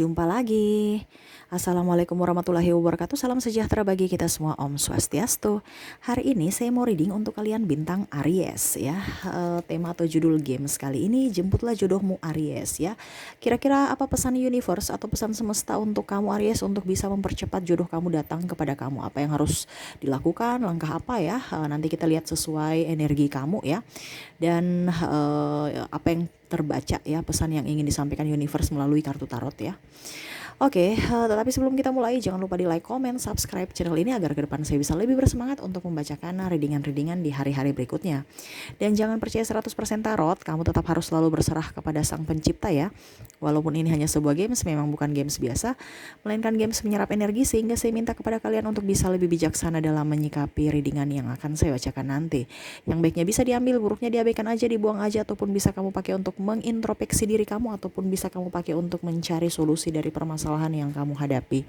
Jumpa lagi. Assalamualaikum warahmatullahi wabarakatuh. Salam sejahtera bagi kita semua. Om Swastiastu. Hari ini saya mau reading untuk kalian bintang Aries ya. Tema atau judul games kali ini, jemputlah jodohmu Aries ya. Kira-kira apa pesan universe atau pesan semesta untuk kamu Aries untuk bisa mempercepat jodoh kamu datang kepada kamu? Apa yang harus dilakukan? Langkah apa ya? Nanti kita lihat sesuai energi kamu ya. Dan apa yang terbaca ya, pesan yang ingin disampaikan universe melalui kartu tarot ya. Oke, tetapi sebelum kita mulai jangan lupa di like, comment, subscribe channel ini agar ke depan saya bisa lebih bersemangat untuk membacakan readingan-readingan di hari-hari berikutnya. Dan jangan percaya 100% tarot, kamu tetap harus selalu berserah kepada Sang Pencipta ya. Walaupun ini hanya sebuah games, memang bukan games biasa, melainkan games menyerap energi, sehingga saya minta kepada kalian untuk bisa lebih bijaksana dalam menyikapi readingan yang akan saya bacakan nanti. Yang baiknya bisa diambil, buruknya diabaikan aja, dibuang aja, ataupun bisa kamu pakai untuk mengintrospeksi diri kamu, ataupun bisa kamu pakai untuk mencari solusi dari permasalahan yang kamu hadapi.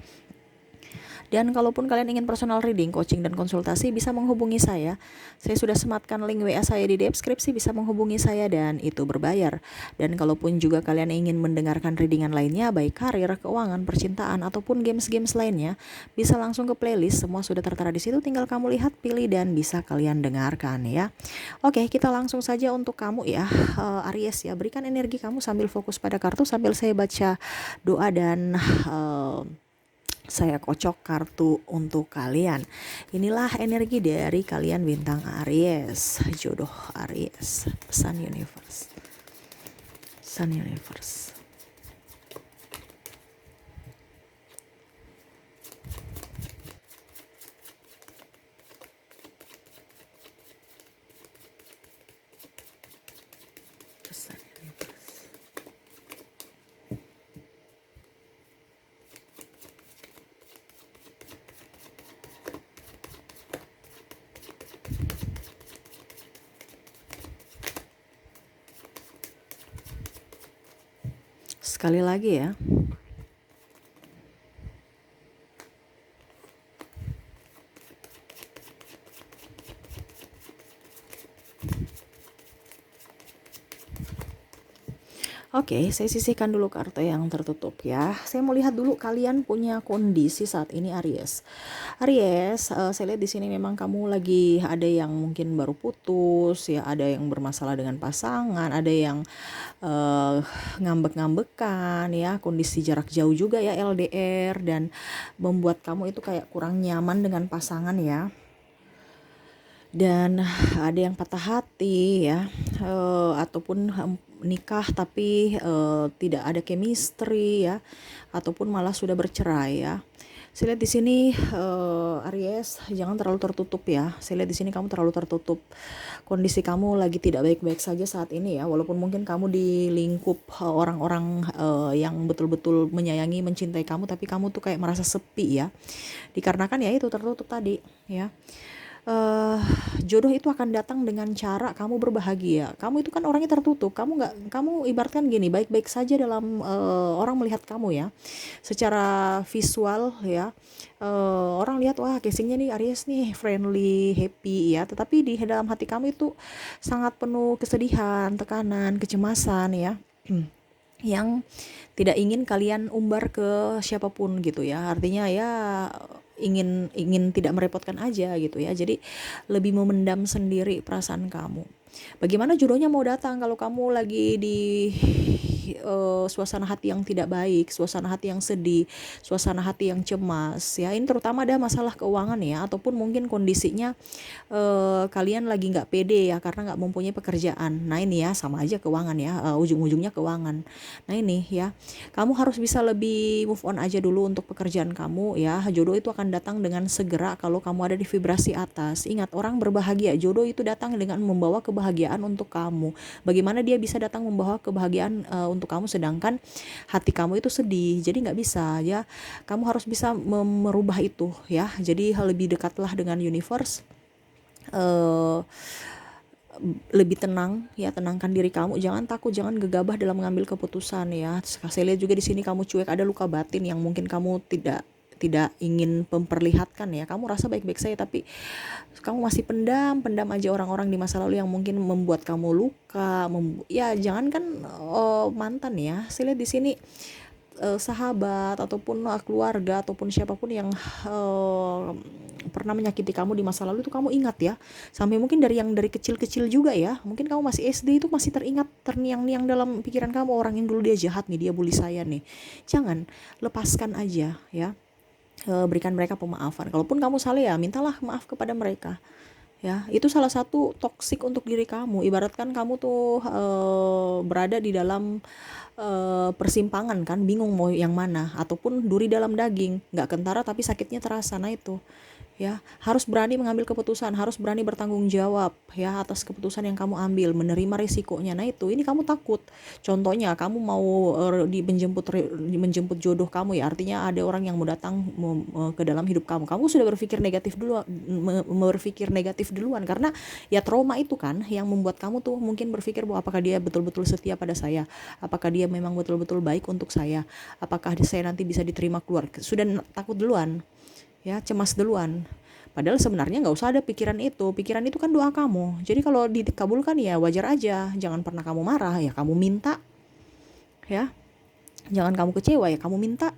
Dan kalaupun kalian ingin personal reading, coaching, dan konsultasi, bisa menghubungi saya. Saya sudah sematkan link WA saya di deskripsi, bisa menghubungi saya dan itu berbayar. Dan kalaupun juga kalian ingin mendengarkan readingan lainnya, baik karir, keuangan, percintaan, ataupun games-games lainnya, bisa langsung ke playlist, semua sudah tertera di situ, tinggal kamu lihat, pilih, dan bisa kalian dengarkan ya. Oke, kita langsung saja untuk kamu ya, Aries ya. Berikan energi kamu sambil fokus pada kartu, sambil saya baca doa dan saya kocok kartu untuk kalian. Inilah energi dari kalian bintang Aries, jodoh Aries, pesan universe. Pesan universe. Pesan universe. Sekali lagi ya. Oke, saya sisihkan dulu kartu yang tertutup ya. Saya mau lihat dulu kalian punya kondisi saat ini Aries. Aries, saya lihat di sini memang kamu lagi ada yang mungkin baru putus ya, ada yang bermasalah dengan pasangan, ada yang ngambek-ngambekan ya, kondisi jarak jauh juga ya, LDR, dan membuat kamu itu kayak kurang nyaman dengan pasangan ya. Dan ada yang patah hati ya, ataupun nikah tapi tidak ada chemistry ya, ataupun malah sudah bercerai ya. Saya lihat di sini Aries, jangan terlalu tertutup ya. Saya lihat di sini kamu terlalu tertutup. Kondisi kamu lagi tidak baik-baik saja saat ini ya, walaupun mungkin kamu di lingkup orang-orang yang betul-betul menyayangi, mencintai kamu, tapi kamu tuh kayak merasa sepi ya. Dikarenakan ya itu tertutup tadi ya. Jodoh itu akan datang dengan cara kamu berbahagia. Kamu itu kan orangnya tertutup. Kamu ibaratkan gini, baik-baik saja dalam orang melihat kamu ya. Secara visual ya, orang lihat wah casingnya nih Aries nih friendly, happy ya. Tetapi di dalam hati kamu itu sangat penuh kesedihan, tekanan, kecemasan ya. Yang tidak ingin kalian umbar ke siapapun gitu ya. Artinya ya ingin tidak merepotkan aja gitu ya. Jadi lebih memendam sendiri perasaan kamu. Bagaimana jodohnya mau datang kalau kamu lagi di suasana hati yang tidak baik, suasana hati yang sedih, suasana hati yang cemas ya. Ini terutama ada masalah keuangan ya, ataupun mungkin kondisinya kalian lagi nggak pede ya karena nggak mempunyai pekerjaan. Nah ini ya sama aja keuangan ya, ujung-ujungnya keuangan. Nah ini ya, kamu harus bisa lebih move on aja dulu untuk pekerjaan kamu ya. Jodoh itu akan datang dengan segera kalau kamu ada di vibrasi atas. Ingat, orang berbahagia, jodoh itu datang dengan membawa kebahagiaan untuk kamu. Bagaimana dia bisa datang membawa kebahagiaan untuk kamu sedangkan hati kamu itu sedih? Jadi nggak bisa ya. Kamu harus bisa merubah itu ya. Jadi lebih dekatlah dengan universe. Lebih tenang ya, tenangkan diri kamu, jangan takut, jangan gegabah dalam mengambil keputusan ya. Saya lihat juga di sini kamu cuek, ada luka batin yang mungkin kamu tidak ingin memperlihatkan ya. Kamu rasa baik-baik saja tapi kamu masih pendam aja orang-orang di masa lalu yang mungkin membuat kamu luka, ya jangan kan mantan ya. Saya lihat di sini sahabat ataupun keluarga ataupun siapapun yang pernah menyakiti kamu di masa lalu itu kamu ingat ya, sampai mungkin dari kecil-kecil juga ya, mungkin kamu masih SD itu masih teringat, terniang-niang dalam pikiran kamu, orang yang dulu dia jahat nih, dia bully saya nih. Jangan, lepaskan aja ya. Berikan mereka pemaafan, kalaupun kamu salah ya mintalah maaf kepada mereka ya. Itu salah satu toksik untuk diri kamu, ibaratkan kamu tuh berada di dalam persimpangan kan, bingung mau yang mana, ataupun duri dalam daging, nggak kentara tapi sakitnya terasa. Nah itu ya, harus berani mengambil keputusan, harus berani bertanggung jawab ya atas keputusan yang kamu ambil, menerima risikonya. Nah itu, ini kamu takut, contohnya kamu mau menjemput jodoh kamu ya, artinya ada orang yang mau datang ke dalam hidup kamu, kamu sudah berpikir negatif duluan karena ya trauma itu kan yang membuat kamu tuh mungkin berpikir bahwa apakah dia betul-betul setia pada saya, apakah dia memang betul-betul baik untuk saya, apakah saya nanti bisa diterima keluar, sudah takut duluan ya, cemas duluan. Padahal sebenarnya nggak usah ada pikiran itu kan doa kamu. Jadi kalau dikabulkan ya wajar aja, jangan pernah kamu marah ya, kamu minta ya, jangan kamu kecewa ya, kamu minta.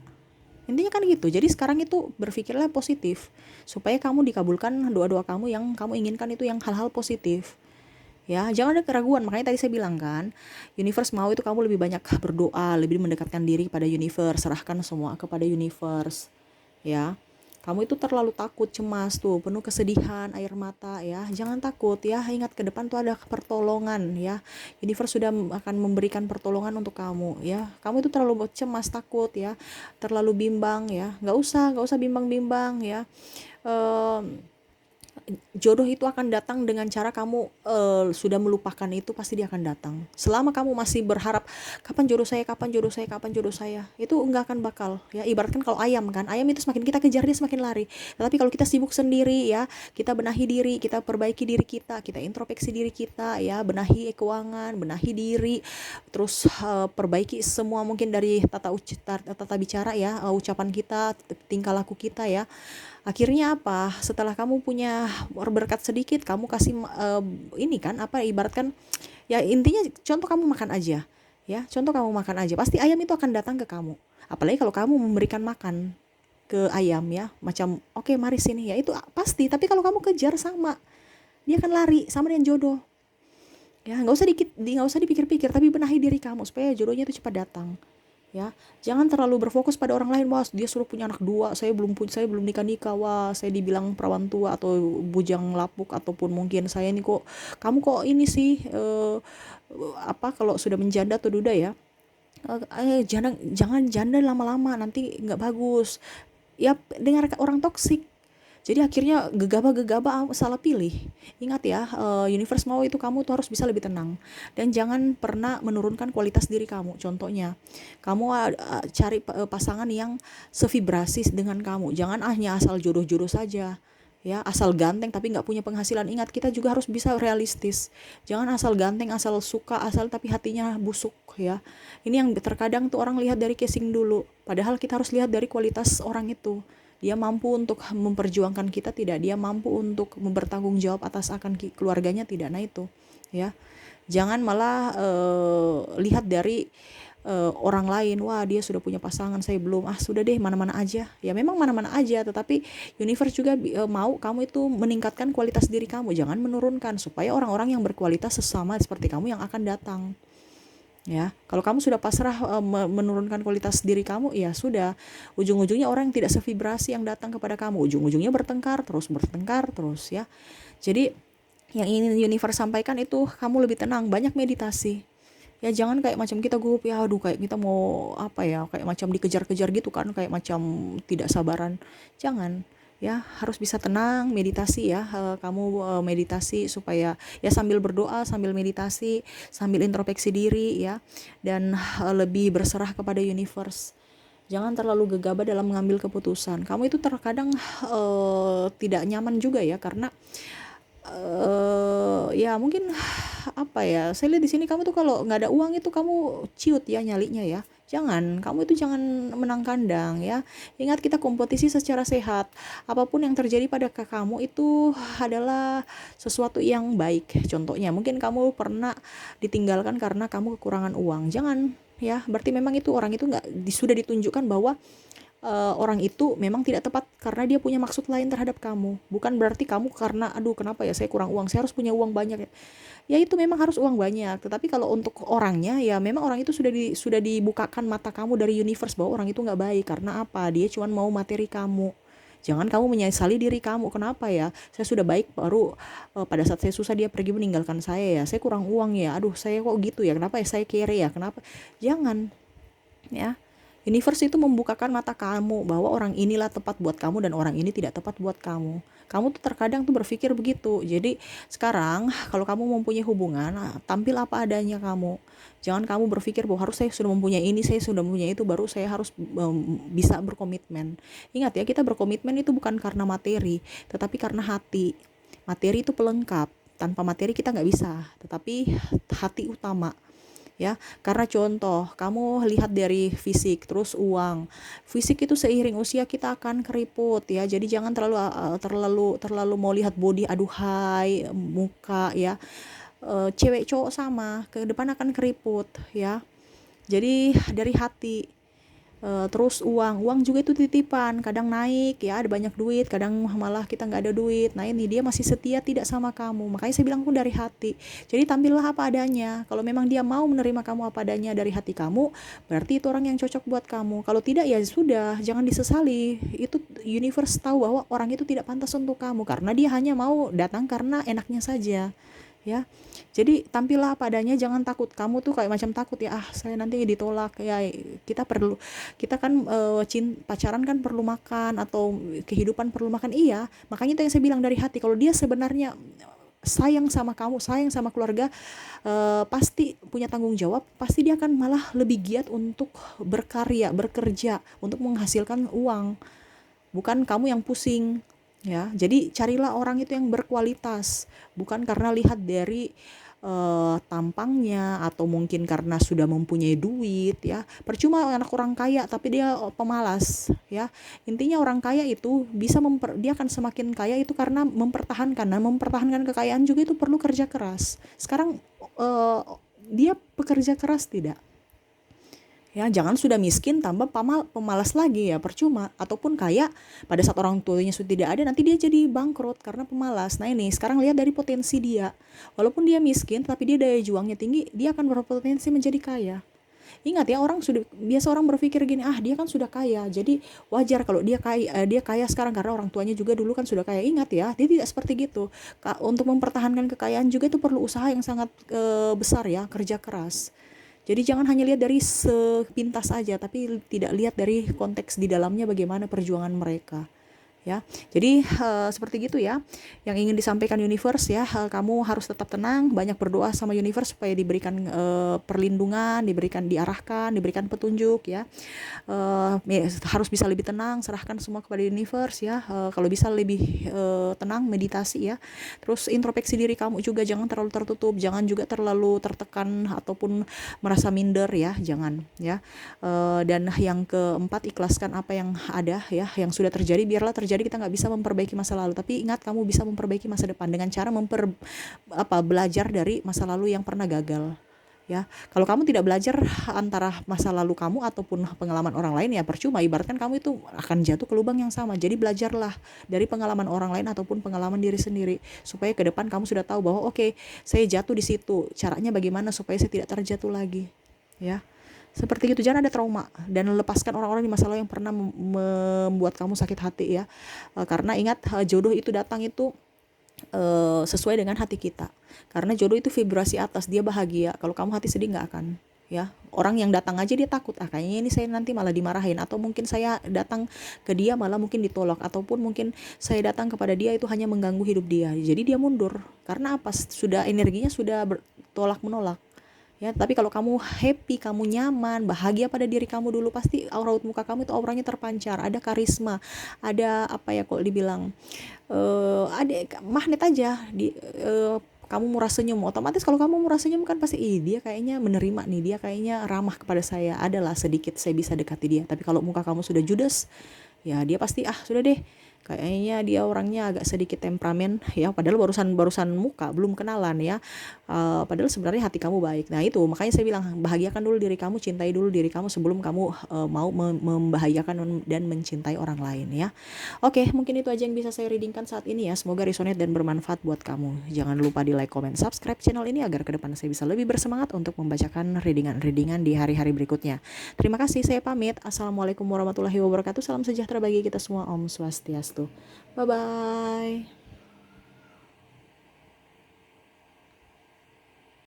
Intinya kan gitu. Jadi sekarang itu berpikirlah positif supaya kamu dikabulkan doa-doa kamu yang kamu inginkan, itu yang hal-hal positif ya. Jangan ada keraguan. Makanya tadi saya bilang kan, universe mau itu kamu lebih banyak berdoa, lebih mendekatkan diri pada universe, serahkan semua kepada universe ya. Kamu itu terlalu takut, cemas tuh, penuh kesedihan, air mata ya. Jangan takut ya, ingat ke depan tuh ada pertolongan ya. Universe sudah akan memberikan pertolongan untuk kamu ya. Kamu itu terlalu cemas, takut ya, terlalu bimbang ya. Nggak usah bimbang-bimbang ya. Jodoh itu akan datang dengan cara kamu sudah melupakan itu, pasti dia akan datang. Selama kamu masih berharap kapan jodoh saya, kapan jodoh saya, kapan jodoh saya, itu enggak akan bakal ya. Ibaratkan kalau ayam kan, ayam itu semakin kita kejar dia semakin lari. Tetapi kalau kita sibuk sendiri ya, kita benahi diri, kita perbaiki diri kita introspeksi diri kita ya, benahi keuangan, benahi diri, terus perbaiki semua mungkin dari tata bicara ya, ucapan kita, tingkah laku kita ya. Akhirnya apa? Setelah kamu punya berkat sedikit, kamu kasih ini kan apa, ibaratkan ya, intinya contoh kamu makan aja. Ya, contoh kamu makan aja, pasti ayam itu akan datang ke kamu. Apalagi kalau kamu memberikan makan ke ayam ya, macam oke, mari sini ya, itu pasti. Tapi kalau kamu kejar, sama dia akan lari, sama dengan jodoh. Ya, nggak usah dipikir-pikir, tapi benahi diri kamu supaya jodohnya itu cepat datang. Ya, jangan terlalu berfokus pada orang lain. Wah, dia suruh punya anak dua, saya belum nikah, wah saya dibilang perawan tua atau bujang lapuk, ataupun mungkin saya ini kok, kamu kok ini sih apa, kalau sudah menjanda atau duda ya, jangan janda lama-lama, nanti nggak bagus ya, dengar orang toksik. Jadi akhirnya gegabah salah pilih. Ingat ya, universe mau itu kamu tuh harus bisa lebih tenang. Dan jangan pernah menurunkan kualitas diri kamu. Contohnya, kamu cari pasangan yang sevibrasi dengan kamu. Jangan hanya asal jodoh-jodoh saja. Ya, asal ganteng tapi nggak punya penghasilan. Ingat, kita juga harus bisa realistis. Jangan asal ganteng, asal suka, asal tapi hatinya busuk ya. Ini yang terkadang tuh orang lihat dari casing dulu. Padahal kita harus lihat dari kualitas orang itu. Dia mampu untuk memperjuangkan kita tidak, dia mampu untuk bertanggung jawab atas akan keluarganya tidak. Nah itu ya, jangan malah lihat dari orang lain, wah dia sudah punya pasangan, saya belum, sudah deh, mana-mana aja ya. Memang mana-mana aja, tetapi universe juga mau kamu itu meningkatkan kualitas diri kamu, jangan menurunkan, supaya orang-orang yang berkualitas sesama seperti kamu yang akan datang ya. Kalau kamu sudah pasrah menurunkan kualitas diri kamu, ya sudah, ujung-ujungnya orang yang tidak sevibrasi yang datang kepada kamu, ujung-ujungnya bertengkar terus ya. Jadi yang ingin universe sampaikan itu, kamu lebih tenang, banyak meditasi ya. Jangan kayak macam kita gugup ya, aduh kayak kita mau apa ya, kayak macam dikejar-kejar gitu kan, kayak macam tidak sabaran. Jangan ya, harus bisa tenang, meditasi ya. Kamu meditasi supaya ya, sambil berdoa, sambil meditasi, sambil introspeksi diri ya, dan lebih berserah kepada universe. Jangan terlalu gegabah dalam mengambil keputusan. Kamu itu terkadang tidak nyaman juga ya, karena ya mungkin apa ya, saya lihat di sini kamu tuh kalau nggak ada uang itu kamu ciut ya nyalinya ya. Kamu itu jangan menang kandang ya. Ingat, kita kompetisi secara sehat. Apapun yang terjadi pada kamu itu adalah sesuatu yang baik. Contohnya, mungkin kamu pernah ditinggalkan karena kamu kekurangan uang. Jangan ya berarti memang itu orang itu nggak sudah ditunjukkan bahwa orang itu memang tidak tepat karena dia punya maksud lain terhadap kamu. Bukan berarti kamu karena aduh kenapa ya saya kurang uang, saya harus punya uang banyak ya. Ya itu memang harus uang banyak, tetapi kalau untuk orangnya ya memang orang itu sudah dibukakan mata kamu dari universe bahwa orang itu nggak baik. Karena apa? Dia cuma mau materi kamu. Jangan kamu menyesali diri kamu. Kenapa ya? Saya sudah baik baru pada saat saya susah dia pergi meninggalkan saya ya. Saya kurang uang ya. Aduh, saya kok gitu ya. Kenapa ya saya kere ya? Kenapa? Jangan ya. Universe itu membukakan mata kamu bahwa orang inilah tepat buat kamu dan orang ini tidak tepat buat kamu. Kamu tuh terkadang tuh berpikir begitu. Jadi sekarang kalau kamu mempunyai hubungan, tampil apa adanya kamu. Jangan kamu berpikir bahwa harus saya sudah mempunyai ini, saya sudah mempunyai itu, baru saya harus bisa berkomitmen. Ingat ya, kita berkomitmen itu bukan karena materi, tetapi karena hati. Materi itu pelengkap. Tanpa materi kita nggak bisa, tetapi hati utama ya. Karena contoh kamu lihat dari fisik terus uang, fisik itu seiring usia kita akan keriput ya, jadi jangan terlalu mau lihat body aduhai muka ya. Cewek cowok sama ke depan akan keriput ya, jadi dari hati. Terus uang juga itu titipan, kadang naik ya ada banyak duit, kadang malah kita nggak ada duit. Nah ini dia masih setia tidak sama kamu, makanya saya bilang pun dari hati. Jadi tampillah apa adanya. Kalau memang dia mau menerima kamu apa adanya dari hati kamu, berarti itu orang yang cocok buat kamu. Kalau tidak ya sudah, jangan disesali. Itu universe tahu bahwa orang itu tidak pantas untuk kamu karena dia hanya mau datang karena enaknya saja ya. Jadi tampillah apa adanya, jangan takut. Kamu tuh kayak macam takut ya, saya nanti ditolak ya. Kita kan pacaran kan perlu makan atau kehidupan perlu makan, iya. Makanya itu yang saya bilang dari hati. Kalau dia sebenarnya sayang sama kamu, sayang sama keluarga, pasti punya tanggung jawab, pasti dia akan malah lebih giat untuk berkarya, bekerja untuk menghasilkan uang, bukan kamu yang pusing ya. Jadi carilah orang itu yang berkualitas, bukan karena lihat dari tampangnya atau mungkin karena sudah mempunyai duit ya. Percuma anak orang kaya tapi dia pemalas ya. Intinya orang kaya itu bisa dia akan semakin kaya itu karena mempertahankan, dan mempertahankan kekayaan juga itu perlu kerja keras. Sekarang eh, dia bekerja keras tidak? Ya, jangan sudah miskin tambah pemalas lagi ya, percuma. Ataupun kaya pada saat orang tuanya sudah tidak ada, nanti dia jadi bangkrut karena pemalas. Nah ini sekarang lihat dari potensi dia. Walaupun dia miskin tapi dia daya juangnya tinggi, dia akan berpotensi menjadi kaya. Ingat ya, orang sudah biasa orang berpikir gini, ah dia kan sudah kaya, jadi wajar kalau dia kaya sekarang karena orang tuanya juga dulu kan sudah kaya. Ingat ya, dia tidak seperti gitu. Untuk mempertahankan kekayaan juga itu perlu usaha yang sangat besar ya, kerja keras. Jadi jangan hanya lihat dari sepintas saja, tapi tidak lihat dari konteks di dalamnya bagaimana perjuangan mereka. Ya, jadi seperti gitu ya yang ingin disampaikan universe ya. Kamu harus tetap tenang, banyak berdoa sama universe supaya diberikan perlindungan, diberikan petunjuk ya. Harus bisa lebih tenang, serahkan semua kepada universe ya. Kalau bisa lebih tenang, meditasi ya. Terus introspeksi diri kamu juga, jangan terlalu tertutup, jangan juga terlalu tertekan ataupun merasa minder ya, jangan ya. Dan yang keempat, ikhlaskan apa yang ada ya, yang sudah terjadi biarlah terjadi. Kita nggak bisa memperbaiki masa lalu, tapi ingat kamu bisa memperbaiki masa depan dengan cara belajar dari masa lalu yang pernah gagal ya. Kalau kamu tidak belajar antara masa lalu kamu ataupun pengalaman orang lain ya percuma, ibaratkan kamu itu akan jatuh ke lubang yang sama. Jadi belajarlah dari pengalaman orang lain ataupun pengalaman diri sendiri supaya ke depan kamu sudah tahu bahwa oke, saya jatuh di situ, caranya bagaimana supaya saya tidak terjatuh lagi ya. Seperti itu, jangan ada trauma dan lepaskan orang-orang di masa lalu yang pernah membuat kamu sakit hati ya. Karena ingat, jodoh itu datang itu sesuai dengan hati kita. Karena jodoh itu vibrasi atas, dia bahagia. Kalau kamu hati sedih nggak akan ya. Orang yang datang aja dia takut, kayaknya ini saya nanti malah dimarahin, atau mungkin saya datang ke dia malah mungkin ditolak, ataupun mungkin saya datang kepada dia itu hanya mengganggu hidup dia. Jadi dia mundur. Karena apa? Sudah energinya sudah bertolak menolak. Ya, tapi kalau kamu happy, kamu nyaman, bahagia pada diri kamu dulu, pasti raut muka kamu itu auranya terpancar, ada karisma, ada apa ya kok dibilang, ada magnet aja kamu murah senyum, otomatis kalau kamu murah senyum kan pasti dia kayaknya menerima nih, dia kayaknya ramah kepada saya, adalah sedikit saya bisa dekati dia. Tapi kalau muka kamu sudah judes, ya dia pasti sudah deh, kayaknya dia orangnya agak sedikit temperamen ya, padahal barusan muka, belum kenalan ya. Padahal sebenarnya hati kamu baik. Nah itu makanya saya bilang, bahagiakan dulu diri kamu, cintai dulu diri kamu sebelum kamu mau membahagiakan dan mencintai orang lain ya. Oke, mungkin itu aja yang bisa saya readingkan saat ini ya. Semoga resonate dan bermanfaat buat kamu. Jangan lupa di like, comment, subscribe channel ini agar ke depan saya bisa lebih bersemangat untuk membacakan readingan-readingan di hari-hari berikutnya. Terima kasih, saya pamit. Assalamualaikum warahmatullahi wabarakatuh. Salam sejahtera bagi kita semua. Om Swastiastu. Bye-bye.